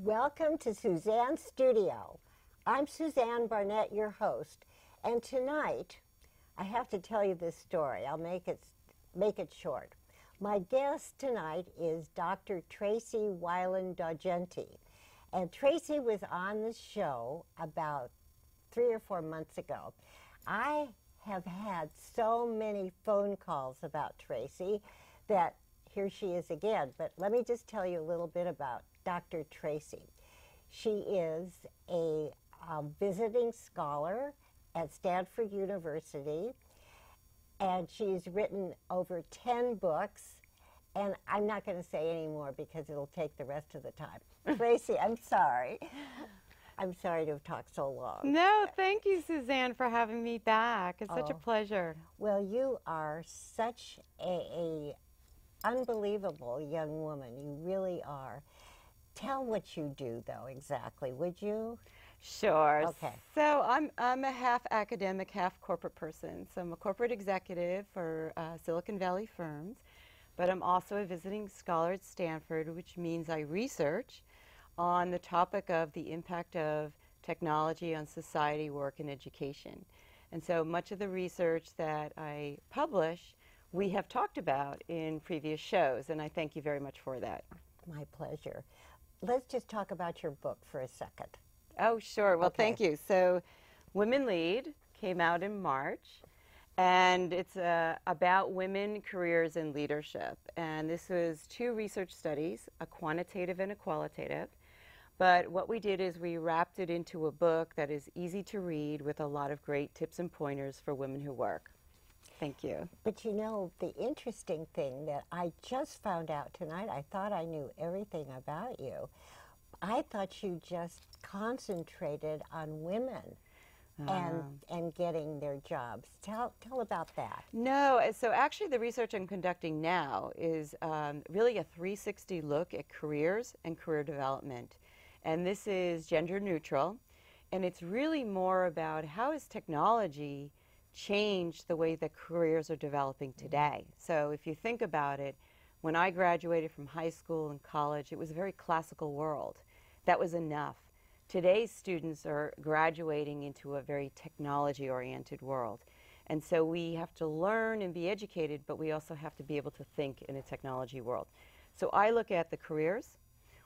Welcome to Suzanne's studio. I'm Suzanne Barnett, your host, and tonight I have to tell you this story. I'll make it short. My guest tonight is Dr. Wilen-Daugenti, and Tracy was on the show about 3 or 4 months ago. I have had so many phone calls about Tracy that here she is again. But let me just tell you a little bit about Dr. Tracy. She is a visiting scholar at Stanford University, and she's written over 10 books, and I'm not going to say any more because it'll take the rest of the time. Tracy, I'm sorry. I'm sorry to have talked so long. No, thank you, Suzanne, for having me back. It's such a pleasure. Well, you are such a unbelievable young woman. You really are. Tell what you do, though, exactly, would you? Sure. Okay. So I'm a half academic, half corporate person. So I'm a corporate executive for Silicon Valley firms, but I'm also a visiting scholar at Stanford, which means I research on the topic of the impact of technology on society, work, and education. And so much of the research that I publish, we have talked about in previous shows, and I thank you very much for that. My pleasure. Let's just talk about your book for a second. Oh, sure. Well, Okay. thank you. So Women Lead came out in March, and it's about women, careers, and leadership. And this was 2 research studies, a quantitative and a qualitative. But what we did is we wrapped it into a book that is easy to read with a lot of great tips and pointers for women who work. Thank you. But you know, the interesting thing that I just found out tonight, I thought I knew everything about you. I thought you just concentrated on women and getting their jobs. Tell about that. No, so actually the research I'm conducting now is really a 360 look at careers and career development. And this is gender neutral, and it's really more about how has technology changed the way that careers are developing today. So if you think about it, when I graduated from high school and college, it was a very classical world. That was enough. Today's students are graduating into a very technology-oriented world. And so we have to learn and be educated, but we also have to be able to think in a technology world. So I look at the careers,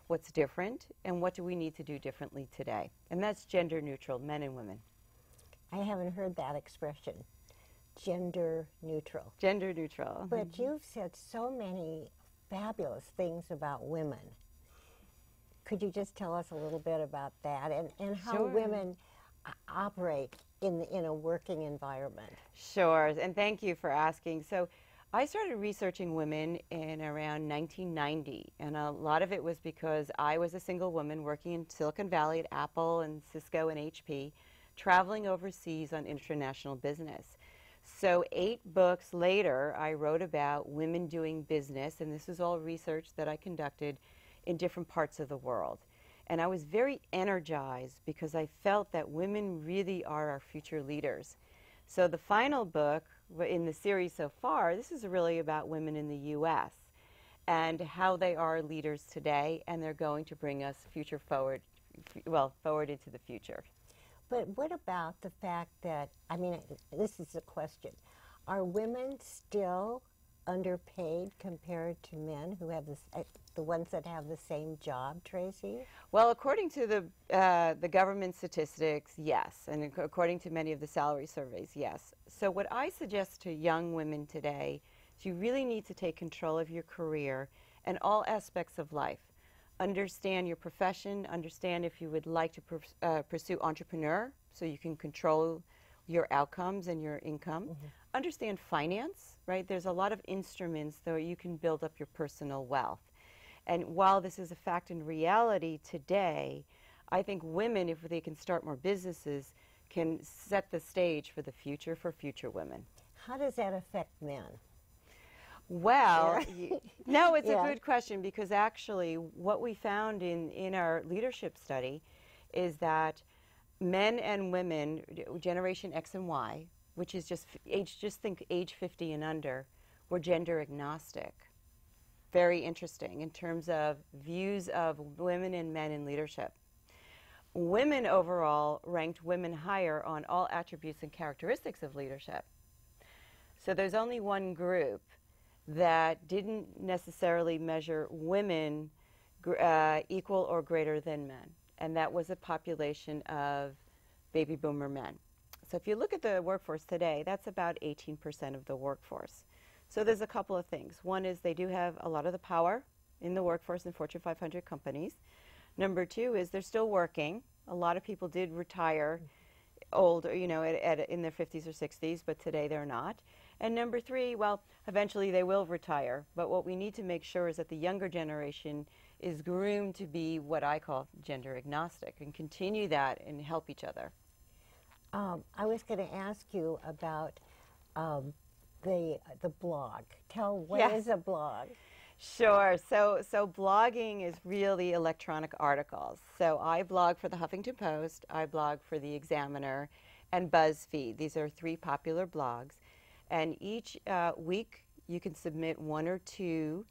what's different, and what do we need to do differently today. And that's gender neutral, men and women. I haven't heard that expression, gender neutral. Gender neutral. But you've said so many fabulous things about women. Could you just tell us a little bit about that and how Sure. women operate in a working environment? Sure, and thank you for asking. So I started researching women in around 1990, and a lot of it was because I was a single woman working in Silicon Valley at Apple and Cisco and HP, traveling overseas on international business. So 8 books later, I wrote about women doing business, and this is all research that I conducted in different parts of the world. And I was very energized because I felt that women really are our future leaders. So the final book in the series so far, this is really about women in the U.S. and how they are leaders today, and they're going to bring us forward into the future. But what about the fact that, I mean, this is a question, are women still underpaid compared to men who have the ones that have the same job, Tracy? Well, according to the government statistics, yes, and according to many of the salary surveys, yes. So what I suggest to young women today is you really need to take control of your career and all aspects of life. Understand your profession, understand if you would like to pursue entrepreneur so you can control your outcomes and your income. Mm-hmm. Understand finance, right? There's a lot of instruments that you can build up your personal wealth. And while this is a fact in reality today, I think women, if they can start more businesses, can set the stage for the future for future women. How does that affect men? Well, no, it's a good question, because actually what we found in our leadership study is that men and women, Generation X and Y, which is just think age 50 and under, were gender agnostic. very interesting in terms of views of women and men in leadership. Women overall ranked women higher on all attributes and characteristics of leadership. So there's only one group that didn't necessarily measure women equal or greater than men, and that was a population of baby boomer men. So if you look at the workforce today, that's about 18% of the workforce. So there's a couple of things. One is they do have a lot of the power in the workforce in Fortune 500 companies. Number two is they're still working. A lot of people did retire old, you know, in their 50s or 60s, but today they're not. And number three, well, eventually they will retire. But what we need to make sure is that the younger generation is groomed to be what I call gender agnostic and continue that and help each other. I was going to ask you about the blog. Tell what is a blog? Sure. So blogging is really electronic articles. So I blog for the Huffington Post, I blog for the Examiner, and BuzzFeed. These are 3 popular blogs. And each week you can submit 1 or 2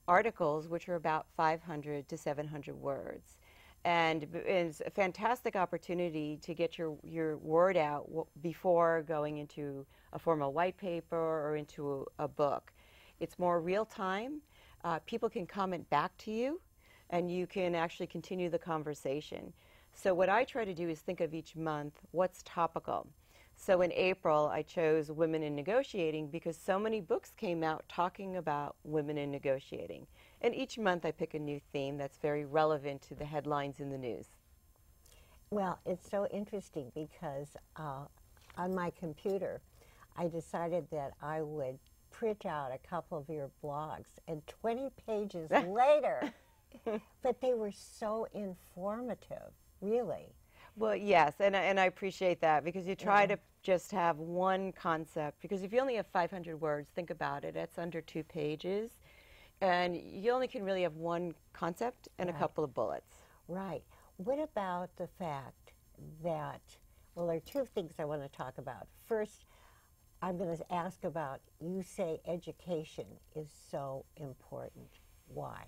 articles which are about 500 to 700 words. And it's a fantastic opportunity to get your word out before going into a formal white paper or into a book. It's more real time. People can comment back to you, and you can actually continue the conversation. So what I try to do is think of each month what's topical. So in April, I chose Women in Negotiating because so many books came out talking about women in negotiating. And each month I pick a new theme that's very relevant to the headlines in the news. Well, it's so interesting because on my computer, I decided that I would print out a couple of your blogs, and 20 pages later, but they were so informative, really. Well, yes, and I appreciate that because you try to just have one concept, because if you only have 500 words, think about it, that's under 2 pages, and you only can really have one concept and a couple of bullets. Right. What about the fact that, well, there are 2 things I want to talk about. First, I'm going to ask about, you say education is so important. Why?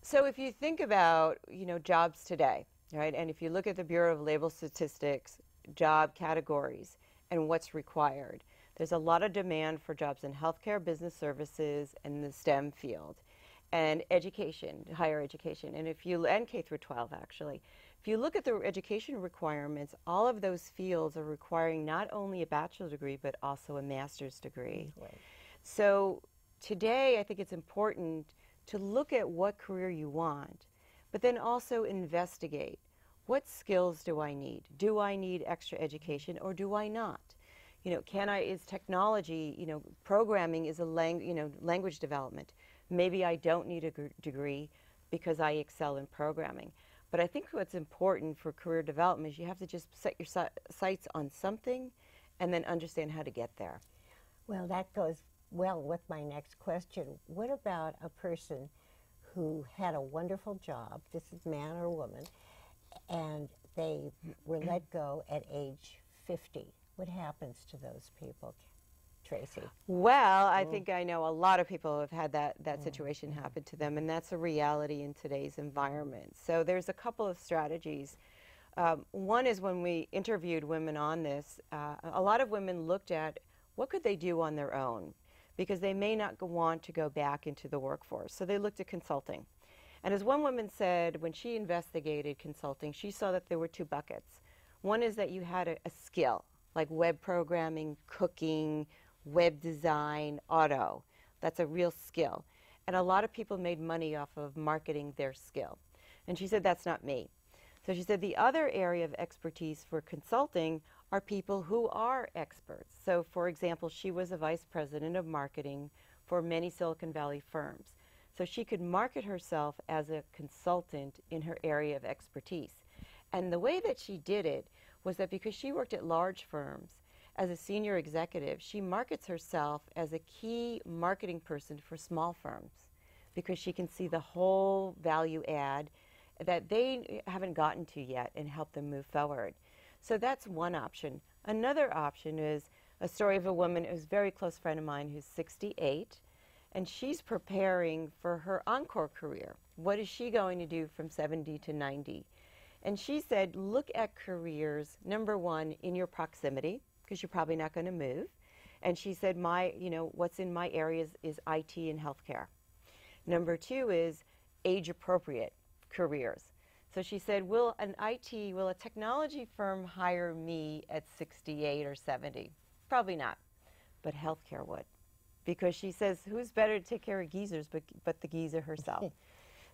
So if you think about, you know, jobs today, right, and if you look at the Bureau of Labor Statistics, job categories, and what's required, there's a lot of demand for jobs in healthcare, business services, and the STEM field, and education, higher education, and K through 12 actually. If you look at the education requirements, all of those fields are requiring not only a bachelor's degree, but also a master's degree. Right. So today, I think it's important to look at what career you want, but then also investigate. What skills do I need? Do I need extra education or do I not? You know, is technology, you know, programming is a language development. Maybe I don't need a degree because I excel in programming. But I think what's important for career development is you have to just set your sights on something and then understand how to get there. Well, that goes well with my next question. What about a person who had a wonderful job, this is man or woman, and they were let go at age 50? What happens to those people, Tracy? Well, I think I know a lot of people have had that situation happen to them, and that's a reality in today's environment. So there's a couple of strategies. One is when we interviewed women on this, a lot of women looked at what could they do on their own, because they may not want to go back into the workforce. So they looked at consulting. And as one woman said, when she investigated consulting, she saw that there were 2 buckets. One is that you had a skill, like web programming, cooking, web design, auto. That's a real skill. And a lot of people made money off of marketing their skill. And she said, that's not me. So she said the other area of expertise for consulting are people who are experts. So for example, she was a vice president of marketing for many Silicon Valley firms. So she could market herself as a consultant in her area of expertise. And the way that she did it was that because she worked at large firms, as a senior executive, she markets herself as a key marketing person for small firms because she can see the whole value add that they haven't gotten to yet and help them move forward. So that's one option. Another option is a story of a woman who's a very close friend of mine who's 68, and she's preparing for her encore career. What is she going to do from 70 to 90? And she said, look at careers, number one, in your proximity, because you're probably not going to move. And she said, what's in my areas is IT and healthcare. Number two is age-appropriate careers. So she said, will a technology firm hire me at 68 or 70? Probably not, but healthcare would. Because she says, who's better to take care of geezers but the geezer herself?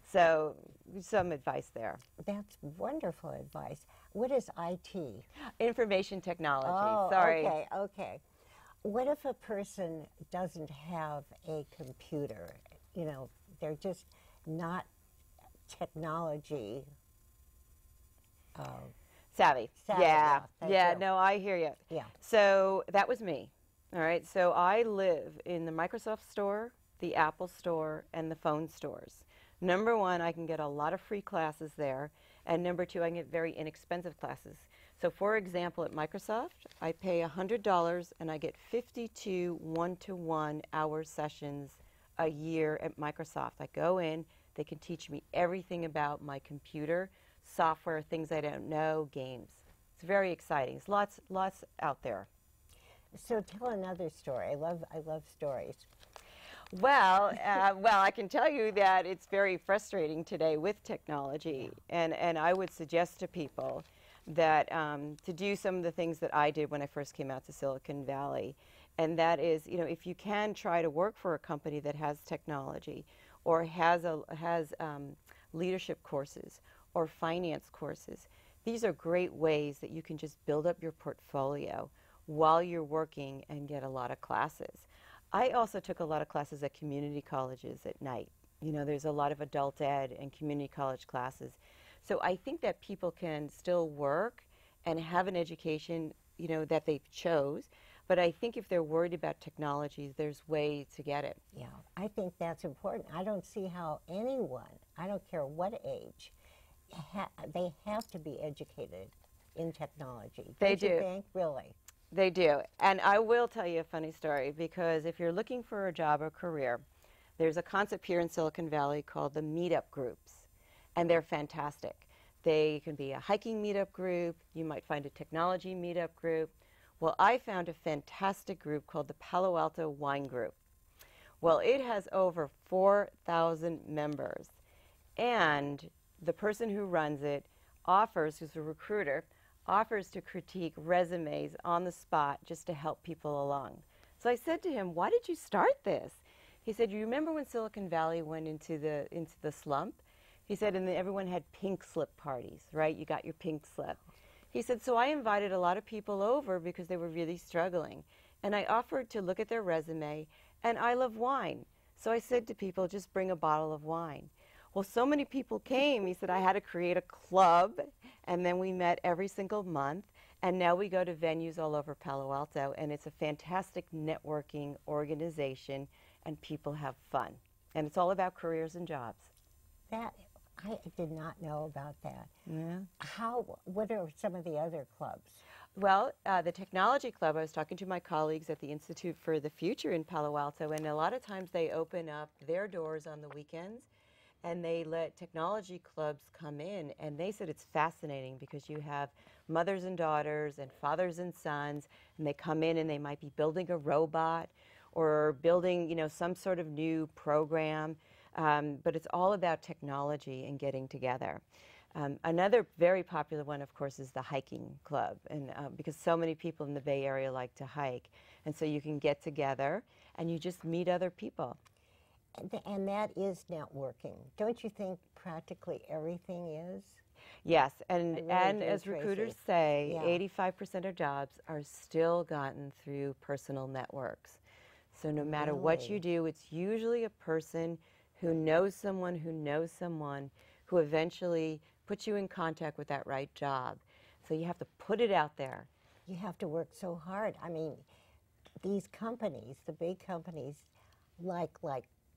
So some advice there. That's wonderful advice. What is IT? Information technology. Oh, Sorry. Okay. What if a person doesn't have a computer? You know, they're just not technology savvy. Yeah. No, I hear you. Yeah. So that was me. All right. So I live in the Microsoft store, the Apple store, and the phone stores. Number one, I can get a lot of free classes there. And number two, I can get very inexpensive classes. So for example, at Microsoft, I pay $100 and I get 52 one-to-one hour sessions a year at Microsoft. I go in, they can teach me everything about my computer, software, things I don't know, games. It's very exciting. There's lots out there. So tell another story. I love stories. Well, I can tell you that it's very frustrating today with technology, and I would suggest to people that to do some of the things that I did when I first came out to Silicon Valley, and that is, if you can try to work for a company that has technology, or has leadership courses or finance courses. These are great ways that you can just build up your portfolio while you're working and get a lot of classes. I also took a lot of classes at community colleges at night. There's a lot of adult ed and community college classes. So I think that people can still work and have an education, that they chose. But I think if they're worried about technology, there's ways to get it. Yeah, I think that's important. I don't see how anyone, I don't care what age, they have to be educated in technology. They Don't you do. think? Really? They do. And I will tell you a funny story, because if you're looking for a job or career, there's a concept here in Silicon Valley called the Meetup groups, and they're fantastic. They can be a hiking meetup group. You might find a technology meetup group. Well, I found a fantastic group called the Palo Alto Wine Group. Well, it has over 4,000 members, and the person who runs it offers, who's a recruiter, offers to critique resumes on the spot just to help people along. So I said to him, why did you start this? He said, you remember when Silicon Valley went into the slump? He said, and then everyone had pink slip parties, right? You got your pink slip. He said, so I invited a lot of people over because they were really struggling. And I offered to look at their resume, and I love wine. So I said to people, just bring a bottle of wine. Well, so many people came, he said, I had to create a club, and then we met every single month, and now we go to venues all over Palo Alto, and it's a fantastic networking organization, and people have fun. And it's all about careers and jobs. That, I did not know about that. Yeah. What are some of the other clubs? Well, the Technology Club, I was talking to my colleagues at the Institute for the Future in Palo Alto, and a lot of times they open up their doors on the weekends, and they let technology clubs come in, and they said it's fascinating because you have mothers and daughters and fathers and sons, and they come in and they might be building a robot or building, some sort of new program, but it's all about technology and getting together. Another very popular one, of course, is the hiking club, and because so many people in the Bay Area like to hike, and so you can get together and you just meet other people. And that is networking. Don't you think practically everything is? Yes, really and do, as Tracy. recruiters say, Yeah. 85% of jobs are still gotten through personal networks. So no matter what you Really? do, it's usually a person who knows someone who eventually puts you in contact with that right job. So you have to put it out there. You have to work so hard. I mean, these companies, the big companies, like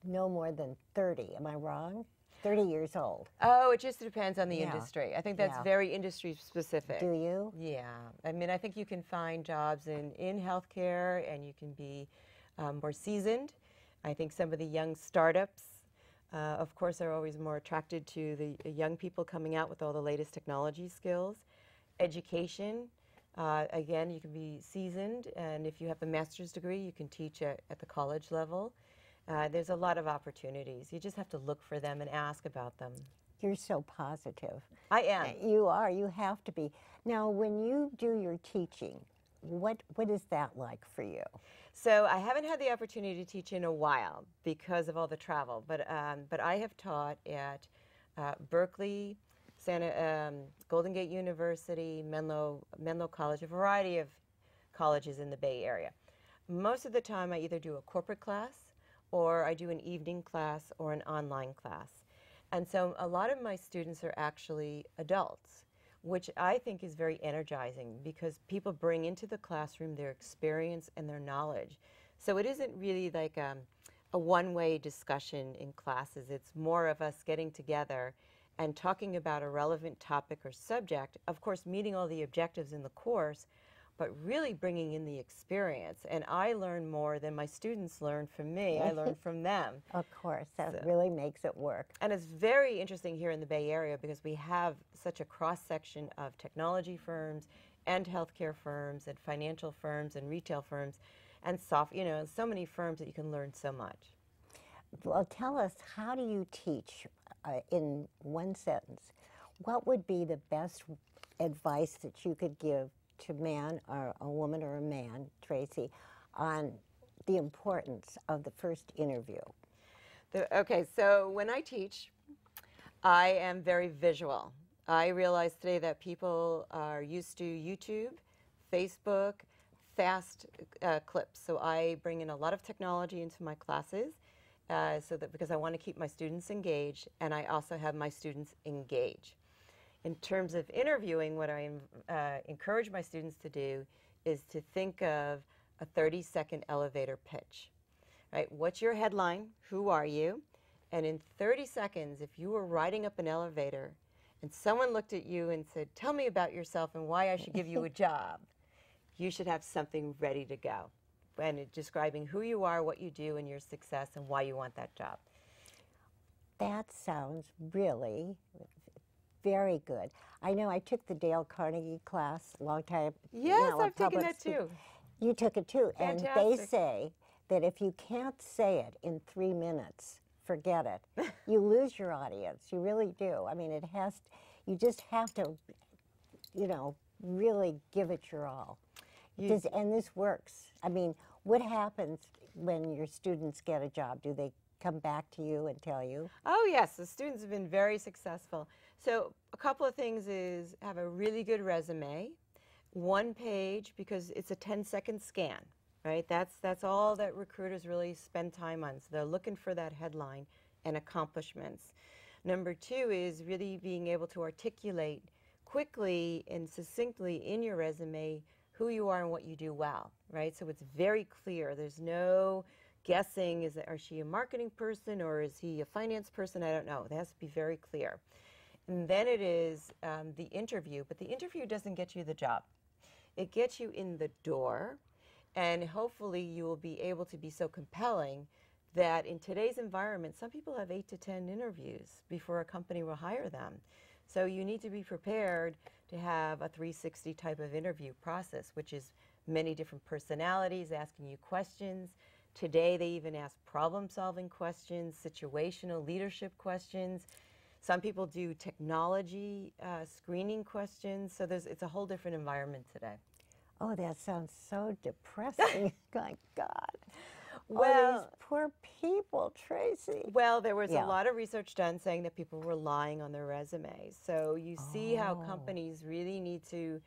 no more than 30. Am I wrong? 30 years old. Oh, it just depends on the Yeah. industry. I think that's Yeah. very industry specific. Do you? Yeah. I mean, I think you can find jobs in healthcare, and you can be more seasoned. I think some of the young startups, of course, are always more attracted to the young people coming out with all the latest technology skills. Education, again, you can be seasoned, and if you have a master's degree, you can teach at the college level. There's a lot of opportunities. You just have to look for them and ask about them. You're so positive. I am. You are. You have to be. Now, when you do your teaching, what is that like for you? So I haven't had the opportunity to teach in a while because of all the travel, but I have taught at Berkeley, Golden Gate University, Menlo College, a variety of colleges in the Bay Area. Most of the time I either do a corporate class or I do an evening class or an online class. And so a lot of my students are actually adults, which I think is very energizing because people bring into the classroom their experience and their knowledge. So it isn't really like a one-way discussion in classes. It's more of us getting together and talking about a relevant topic or subject, of course meeting all the objectives in the course, but really bringing in the experience. And I learn more than my students learn from me. I learn from them. Of course, that really makes it work. And it's very interesting here in the Bay Area because we have such a cross-section of technology firms and healthcare firms and financial firms and retail firms and so many firms that you can learn so much. Well, tell us, how do you teach in one sentence? What would be the best advice that you could give to man or a woman or a man, Tracy, on the importance of the first interview? Okay, so when I teach, I am very visual. I realize today that people are used to YouTube, Facebook, fast clips. So I bring in a lot of technology into my classes because I want to keep my students engaged, and I also have my students engage. In terms of interviewing, what I encourage my students to do is to think of a 30-second elevator pitch. Right? What's your headline? Who are you? And in 30 seconds, if you were riding up an elevator and someone looked at you and said, "Tell me about yourself and why I should give you a job," you should have something ready to go. And describing who you are, what you do, and your success, and why you want that job. That sounds really very good. I know I took the Dale Carnegie class a long time. Yes, I've taken that too. You took it too. Fantastic. And they say that if you can't say it in 3 minutes, forget it. You lose your audience. You really do. I mean, you just have to, really give it your all. And this works. I mean, what happens when your students get a job? Do they come back to you and tell you? Oh, yes. The students have been very successful. So a couple of things is have a really good resume, one page, because it's a 10-second scan, right? That's all that recruiters really spend time on. So they're looking for that headline and accomplishments. Number two is really being able to articulate quickly and succinctly in your resume who you are and what you do well, right? So it's very clear. There's no guessing. Is she a marketing person or is he a finance person? I don't know. It has to be very clear. And then it is the interview, but the interview doesn't get you the job. It gets you in the door, and hopefully you will be able to be so compelling that in today's environment, some people have 8 to 10 interviews before a company will hire them. So you need to be prepared to have a 360 type of interview process, which is many different personalities asking you questions. Today they even ask problem-solving questions, situational leadership questions. Some people do technology screening questions. So it's a whole different environment today. Oh, that sounds so depressing. My God. Well, these poor people, Tracy. Well, there was a lot of research done saying that people were lying on their resumes. So you see how companies really need to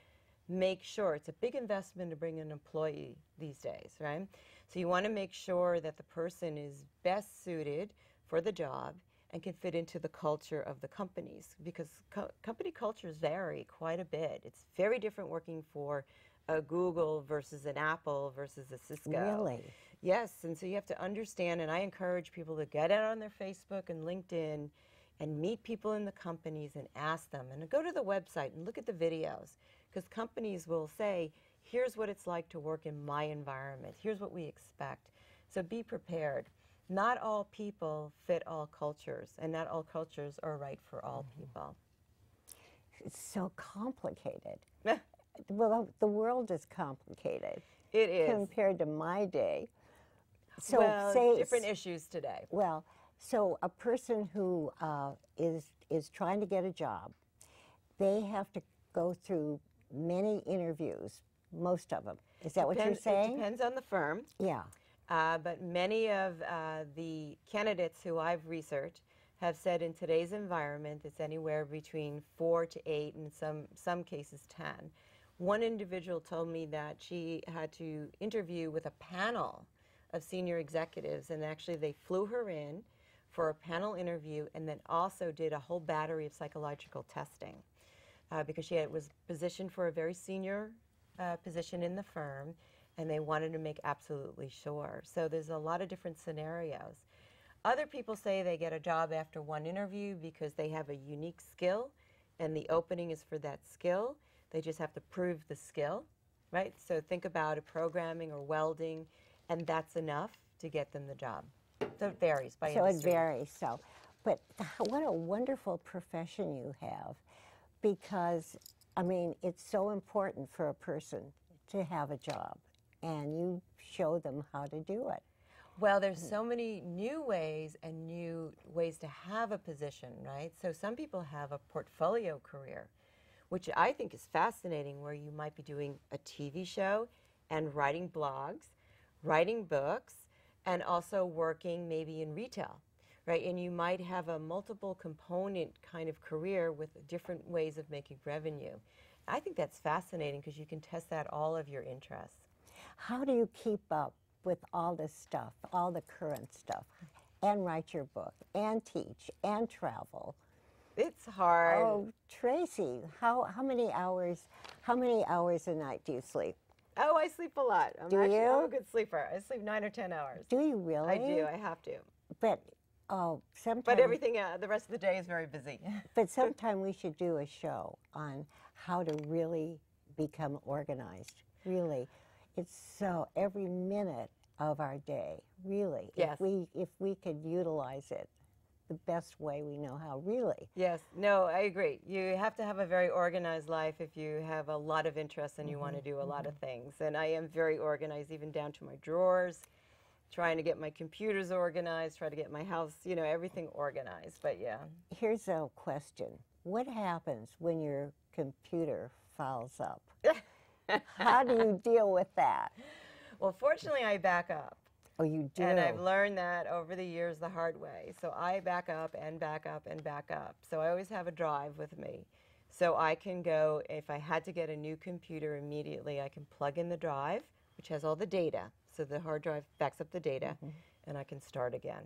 make sure. It's a big investment to bring an employee these days, right? So you want to make sure that the person is best suited for the job and can fit into the culture of the companies, because company cultures vary quite a bit. It's very different working for a Google versus an Apple versus a Cisco. Really? Yes, and so you have to understand, and I encourage people to get out on their Facebook and LinkedIn and meet people in the companies and ask them, and go to the website and look at the videos, because companies will say, here's what it's like to work in my environment, here's what we expect. So be prepared. not all people fit all cultures, and not all cultures are right for all people. It's so complicated. Well, the world is complicated. It is. Compared to my day. So well, different issues today. Well, so a person who is trying to get a job, they have to go through many interviews, most of them. Is that what you're saying? It depends on the firm. Yeah. But many of the candidates who I've researched have said in today's environment it's anywhere between 4 to 8, and some cases 10. One individual told me that she had to interview with a panel of senior executives, and actually they flew her in for a panel interview and then also did a whole battery of psychological testing because she was positioned for a very senior position in the firm, and they wanted to make absolutely sure. So there's a lot of different scenarios. Other people say they get a job after one interview because they have a unique skill and the opening is for that skill. They just have to prove the skill, right? So think about a programming or welding, and that's enough to get them the job. So it varies by industry. So it varies. So, but what a wonderful profession you have, because, I mean, it's so important for a person to have a job, and you show them how to do it. Well, there's so many new ways and new ways to have a position, right? So some people have a portfolio career, which I think is fascinating, where you might be doing a TV show and writing blogs, writing books, and also working maybe in retail, right? And you might have a multiple component kind of career with different ways of making revenue. I think that's fascinating because you can test out all of your interests. How do you keep up with all this stuff, all the current stuff, and write your book, and teach, and travel? It's hard. Oh, Tracy, how many hours a night do you sleep? Oh, I sleep a lot. Do you? I'm a good sleeper. I sleep 9 or 10 hours. Do you really? I do. I have to. But sometimes. But everything, the rest of the day is very busy. But sometime we should do a show on how to really become organized. Really, it's so every minute of our day. Really, yes. If we could utilize it the best way we know how, really. Yes, no, I agree. You have to have a very organized life if you have a lot of interests and you want to do a lot of things. And I am very organized, even down to my drawers, trying to get my computers organized, try to get my house, you know, everything organized. But yeah. Here's a question. What happens when your computer fouls up? How do you deal with that? Well, fortunately, I back up. Oh, you do? And I've learned that over the years the hard way. So I back up and back up and back up. So I always have a drive with me. So I can go, if I had to get a new computer immediately, I can plug in the drive, which has all the data. So the hard drive backs up the data, and I can start again.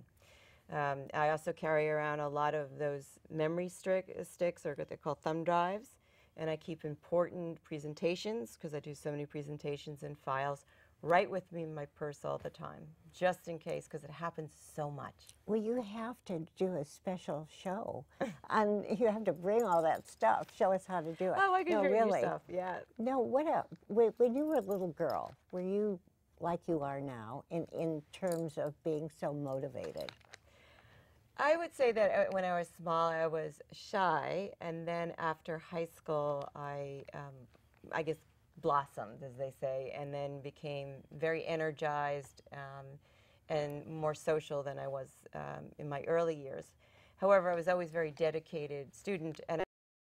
I also carry around a lot of those memory sticks, or what they call thumb drives, and I keep important presentations, because I do so many presentations and files, right with me in my purse all the time, just in case, because it happens so much. Well, you have to do a special show, and you have to bring all that stuff. Show us how to do it. Oh, I can no, show really. you stuff, yeah. No, what else? When you were a little girl, were you like you are now in terms of being so motivated? I would say that when I was small, I was shy, and then after high school, I guess, blossomed, as they say, and then became very energized and more social than I was in my early years. However, I was always a very dedicated student, and